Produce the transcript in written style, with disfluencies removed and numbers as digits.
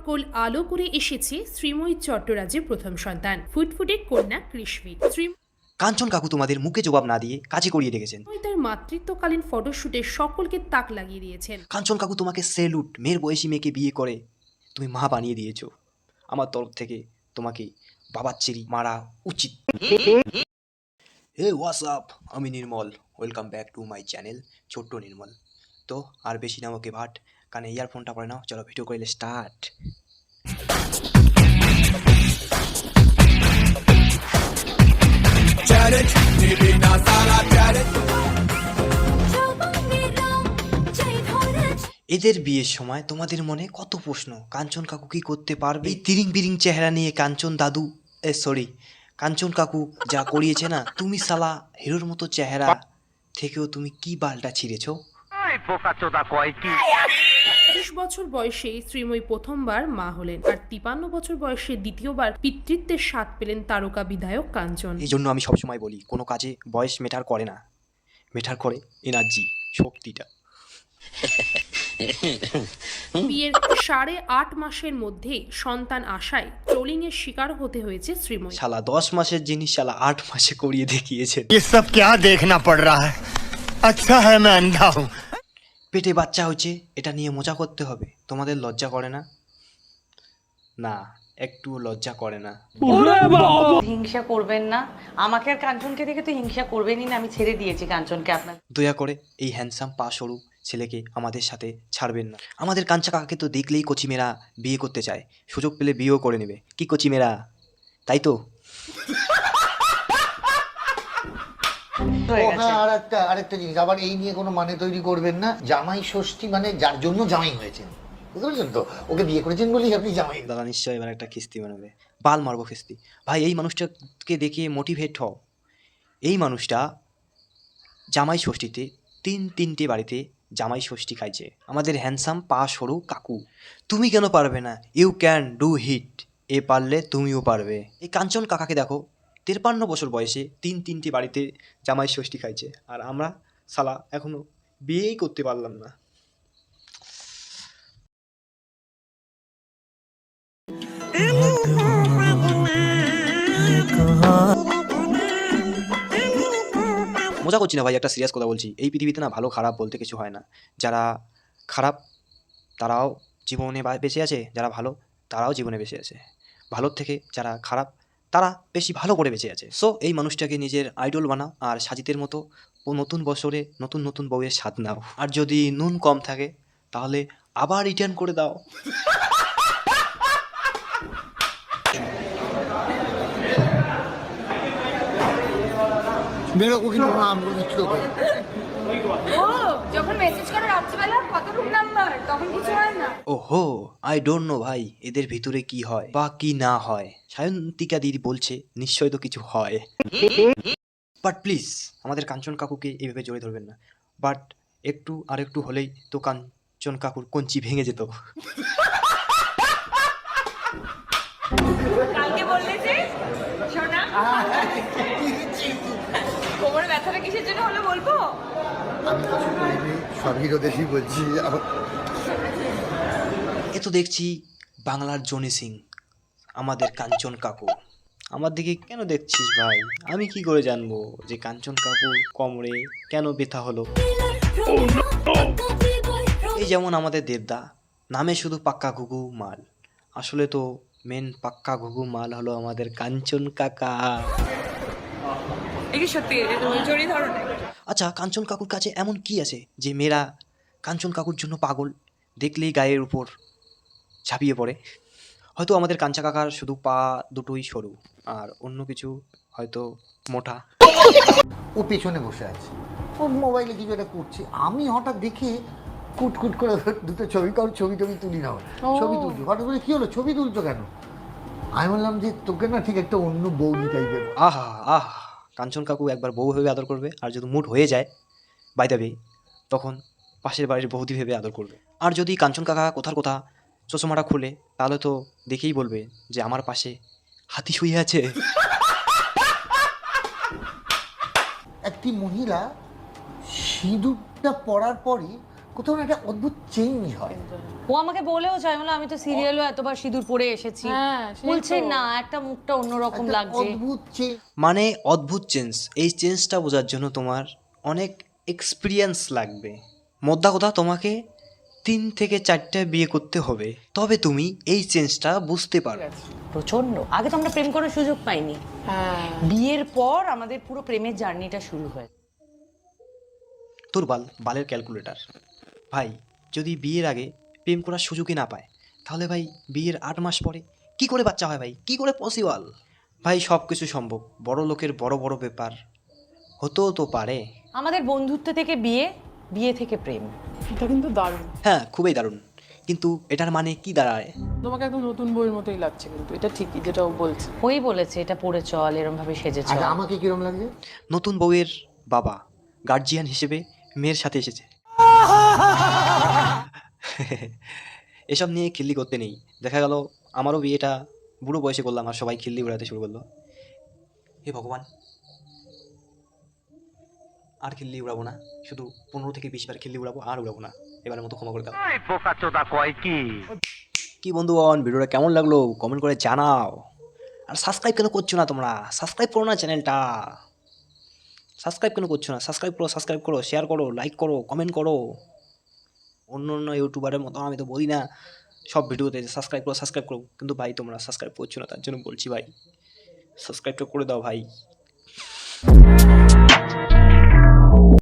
সকল আলো করে এসেছে শ্রীময়ী চট্টরাজের প্রথম সন্তান ফুটফুটে কন্যা কৃষ্ণী। কাঞ্চন কাকু তোমাদের মুখে জবাব না দিয়ে কাজে করিয়ে রেখেছেন। তার মাতৃত্বকালীন ফটোশুটে সকলকে তাক লাগিয়ে দিয়েছেন। কাঞ্চন কাকু তোমাকে সেলুট, মেয়ের বয়সী মেয়েকে বিয়ে করে তুমি মা বানিয়ে দিয়েছো। আমার তরফ থেকে তোমাকে বাবার চেরি মারা উচিত। হে হোয়াটসঅ্যাপ, আমি Nirmal, welcome back to my channel ছোট্ট নির্মল। তো আর বেশি না ওকে ভাট, কানে ইয়ারফোনটা পরে নাও, চলো ভিডিও করলে স্টার্ট। এদের বিয়ের সময় তোমাদের মনে কত প্রশ্ন, কাঞ্চন কাকু কি করতে পারবে? এই তিরিং বিরিং চেহারা নিয়ে কাঞ্চন দাদু কাঞ্চন কাকু যা করিয়েছে না, তুমি সালা হিরোর মতো চেহারা থেকেও তুমি কি বালটা ছিঁড়েছো? 30 বছর বয়সে শ্রীময়ী প্রথমবার মা হলেন, আর 53 বছর বয়সে দ্বিতীয়বার পিতৃত্বের স্বাদ পেলেন তারকা বিধায়ক কাঞ্চন। এই জন্য আমি সবসময় বলি, কোনো কাজে বয়স ম্যাটার করে না, ম্যাটার করে এনার্জি, শক্তিটা। বিয়ের 8.5 মাসের মধ্যে সন্তান আশায় ট্রোলিং এর শিকার হতে হয়েছে শ্রীময়ী। শালা 10 মাসের জিনিস শালা 8 মাসে করিয়ে দেখিয়েছে। ये सब क्या देखना पड़ रहा है? अच्छा है मैं अंधा हूँ। পেটে বাচ্চা হচ্ছে, এটা নিয়ে মজা করতে হবে। তোমাদের লজ্জা করে না? না, একটু লজ্জা করে না। হিংসা করবেন না, আমাকে আর কাঞ্চনকে দেখে তো হিংসা করবেনই না, আমি ছেড়ে দিয়েছি কাঞ্চনকে আপনার। দয়া করে এই হ্যান্ডসাম পা সরু ছেলেকে আমাদের সাথে ছাড়বেন না। আমাদের কাঞ্চা কাকাকে তো দেখলেই কচিমেরা বিয়ে করতে চায়, সুযোগ পেলে বিয়েও করে নেবে। কি কচিমেরা, তাই তো? আরেকটা জিনিস, আবার এই নিয়ে কোনো মানে তৈরি করবেন না। জামাই ষষ্ঠী মানে যার জন্য জামাই হয়েছেন, বুঝতে পারছেন তো? ওকে বিয়ে করেছেন বলেই আপনি জামাই। দাদা নিশ্চয়ই এবার একটা খিস্তি বানাবে, বাল মারবো খিস্তি। ভাই এই মানুষটাকে দেখে মোটিভেট হও। এই মানুষটা জামাই ষষ্ঠীতে তিনটে বাড়িতে জামাই ষষ্ঠী খাইছে। আমাদের হ্যান্ডসাম পা সরু কাকু, তুমি কেন পারবে না? ইউ ক্যান ডু হিট, এ পারলে তুমিও পারবে। এই কাঞ্চন কাকাকে দেখো, 53 বছর বয়সে তিনটে বাড়িতে জামাই ষষ্ঠী খাইছে, আর আমরা শালা এখনো বিয়েই করতে পারলাম না। মজা করছি না ভাই, একটা সিরিয়াস কথা বলছি। এই পৃথিবীতে না ভালো খারাপ বলতে কিছু হয় না। যারা খারাপ তারাও জীবনে বেঁচে আছে, যারা ভালো তারাও জীবনে বেঁচে আছে। ভালোর থেকে যারা খারাপ তারা বেশি ভালো করে বেঁচে আছে। সো এই মানুষটাকে নিজের আইডল বানাও, আর সাজিদের মতো নতুন বছরে নতুন বউয়ের স্বাদ নাও। আর যদি নুন কম থাকে তাহলে আবার রিটার্ন করে দাও। মেয়েরা কিন্তু নাম করে দিচ্ছিল। ও যখন মেসেজ করে রাত্রিবেলা কত রুম নাম্বার, তখন কিছু হয় না। ওহো, আই ডোন্ট নো ভাই, এদের ভিতরে কি হয় বা কি না হয়। সায়ন্তিকা দিদি বলছে নিশ্চয় তো কিছু হয়। বাট প্লিজ আমাদের কাঞ্চন কাকুকে এইভাবে জড়িয়ে ধরবেন না। বাট একটু হলেই তো কাঞ্চন কাকুর কঞ্চি ভেঙে যেত। কালকে বললে যে শোনা কোমরে ব্যথাটা কিসের জন্য হলো বলবো? আমি কিছু বলিনি, সব হিরোদেশই বলছি। এ তো দেখছি বাংলার জনি সিং, আমাদের কাঞ্চন কাকু। আমার দিকে কেন দেখছিস ভাই? আমি কি করে জানবো যে কাঞ্চন কাকুর কোমরে কেন ব্যথা হলো? এই যেমন আমাদের দেবদা, নামে শুধু পাক্কা ঘুঘু মাল, আসলে তো মেন পাক্কা ঘুঘু মাল হলো আমাদের কাঞ্চন কাকা। এই সত্যি জড়িয়ে ধরো না। আচ্ছা, কাঞ্চন কাকুর কাছে এমন কি আছে যে মেয়েরা কাঞ্চন কাকুর জন্য পাগল, দেখলেই গায়ের উপর ঝাঁপিয়ে পড়ে? হয়তো আমাদের কাঞ্চা কাকার শুধু পা দুটোই সরু, আর অন্য কিছু হয়তো মোটা। ও পেছনে বসে আছে, ও মোবাইলে কিছু একটা করছে। আমি হঠাৎ দেখে কুট করে দুটো ছবি, কারণ ছবি তুলি না, ছবি তুলছি। হঠাৎ করে কি হলো, ছবি তুলছো কেন? আমি বললাম যে তোকে না ঠিক একটা অন্য বৌদি টাইপের। আহা, কাঞ্চন কাকু একবার বউ ভেবে আদর করবে, আর যদি মুড হয়ে যায় বাই দ্য ওয়ে, তখন পাশের বাড়ির বৌদি ভেবে আদর করবে। আর যদি কাঞ্চন কাকা কথা চশমাটা খুলে, তাহলে তো দেখেই বলবে যে আমার পাশে হাতি শুয়ে আছে। একটি মহিলা সিঁদুরটা পরার পরই কোথাও না একটা অদ্ভুত চেঞ্জ হয়। ও আমাকে বলেও চাই, বলে আমি তো সিরিয়ালও এতবার সিঁদুর পরে এসেছি, বলছে না একটা মুখটা অন্যরকম একটা লাগছে। অদ্ভুত চেঞ্জ। মানে অদ্ভুত চেঞ্জ, এই চেঞ্জটা বোঝার জন্য তোমার অনেক এক্সপিরিয়েন্স লাগবে। মোদ্দা কথা, তোমাকে 3 থেকে 4টা বিয়ে করতে হবে, তবে তুমি এই চেঞ্জটা বুঝতে পারো। প্রচন্ড। আগে তো আমরা প্রেম করার সুযোগ পাইনি, বিয়ের পর আমাদের পুরো প্রেমের জার্নিটা শুরু হয়। তোর বালের ক্যালকুলেটর। ভাই যদি বিয়ের আগে প্রেম করার সুযোগই না পায়, তাহলে ভাই বিয়ের 8 মাস পরে কি করে বাচ্চা হয় ভাই? কি করে পসিবল? ভাই সব কিছু সম্ভব, বড় লোকের বড় বড় ব্যাপার হতেও তো পারে। আমাদের বন্ধুত্ব থেকে বিয়ে, বিয়ে থেকে প্রেম। এটা কিন্তু দারুণ। হ্যাঁ, খুবই দারুণ, কিন্তু এটার মানে কি দাঁড়ায়? তোমাকে একদম নতুন বইয়ের মতোই লাগছে, কিন্তু এটা ঠিকই যেটা ও বলছে। ওই বলেছে এটা পড়ে চল, এরম ভাবে সেজে চল। আচ্ছা, আমাকে কিরম লাগছে? নতুন বউয়ের বাবা গার্জিয়ান হিসেবে মেয়ের সাথে এসেছে। এসব নিয়ে খিল্লি করতে নেই। দেখা গেল আমারও বিয়েটা বুড়ো বয়সে করলাম আর সবাই খিল্লি উড়াতে শুরু করলো। হে ভগবান, আর খিল্লি উড়াবো না, শুধু 15 থেকে 20 বার খিল্লি উড়াবো, আর উড়াবো না, এবারের মতো ক্ষমা করে দাও। কি বন্ধুগণ, ভিডিওটা কেমন লাগলো কমেন্ট করে জানাও। আর সাবস্ক্রাইব কেন করছো না তোমরা? সাবস্ক্রাইব করো না চ্যানেলটা, সাবস্ক্রাইব কেন করছো না? সাবস্ক্রাইব করো, শেয়ার করো, লাইক করো, কমেন্ট করো। অন্য অন্য ইউটিউবারের মতো আমি তো বলি না সব ভিডিওতে সাবস্ক্রাইব করো, কিন্তু ভাই তোমরা সাবস্ক্রাইব করছো না, তার জন্য বলছি ভাই সাবস্ক্রাইবটা করে দাও ভাই।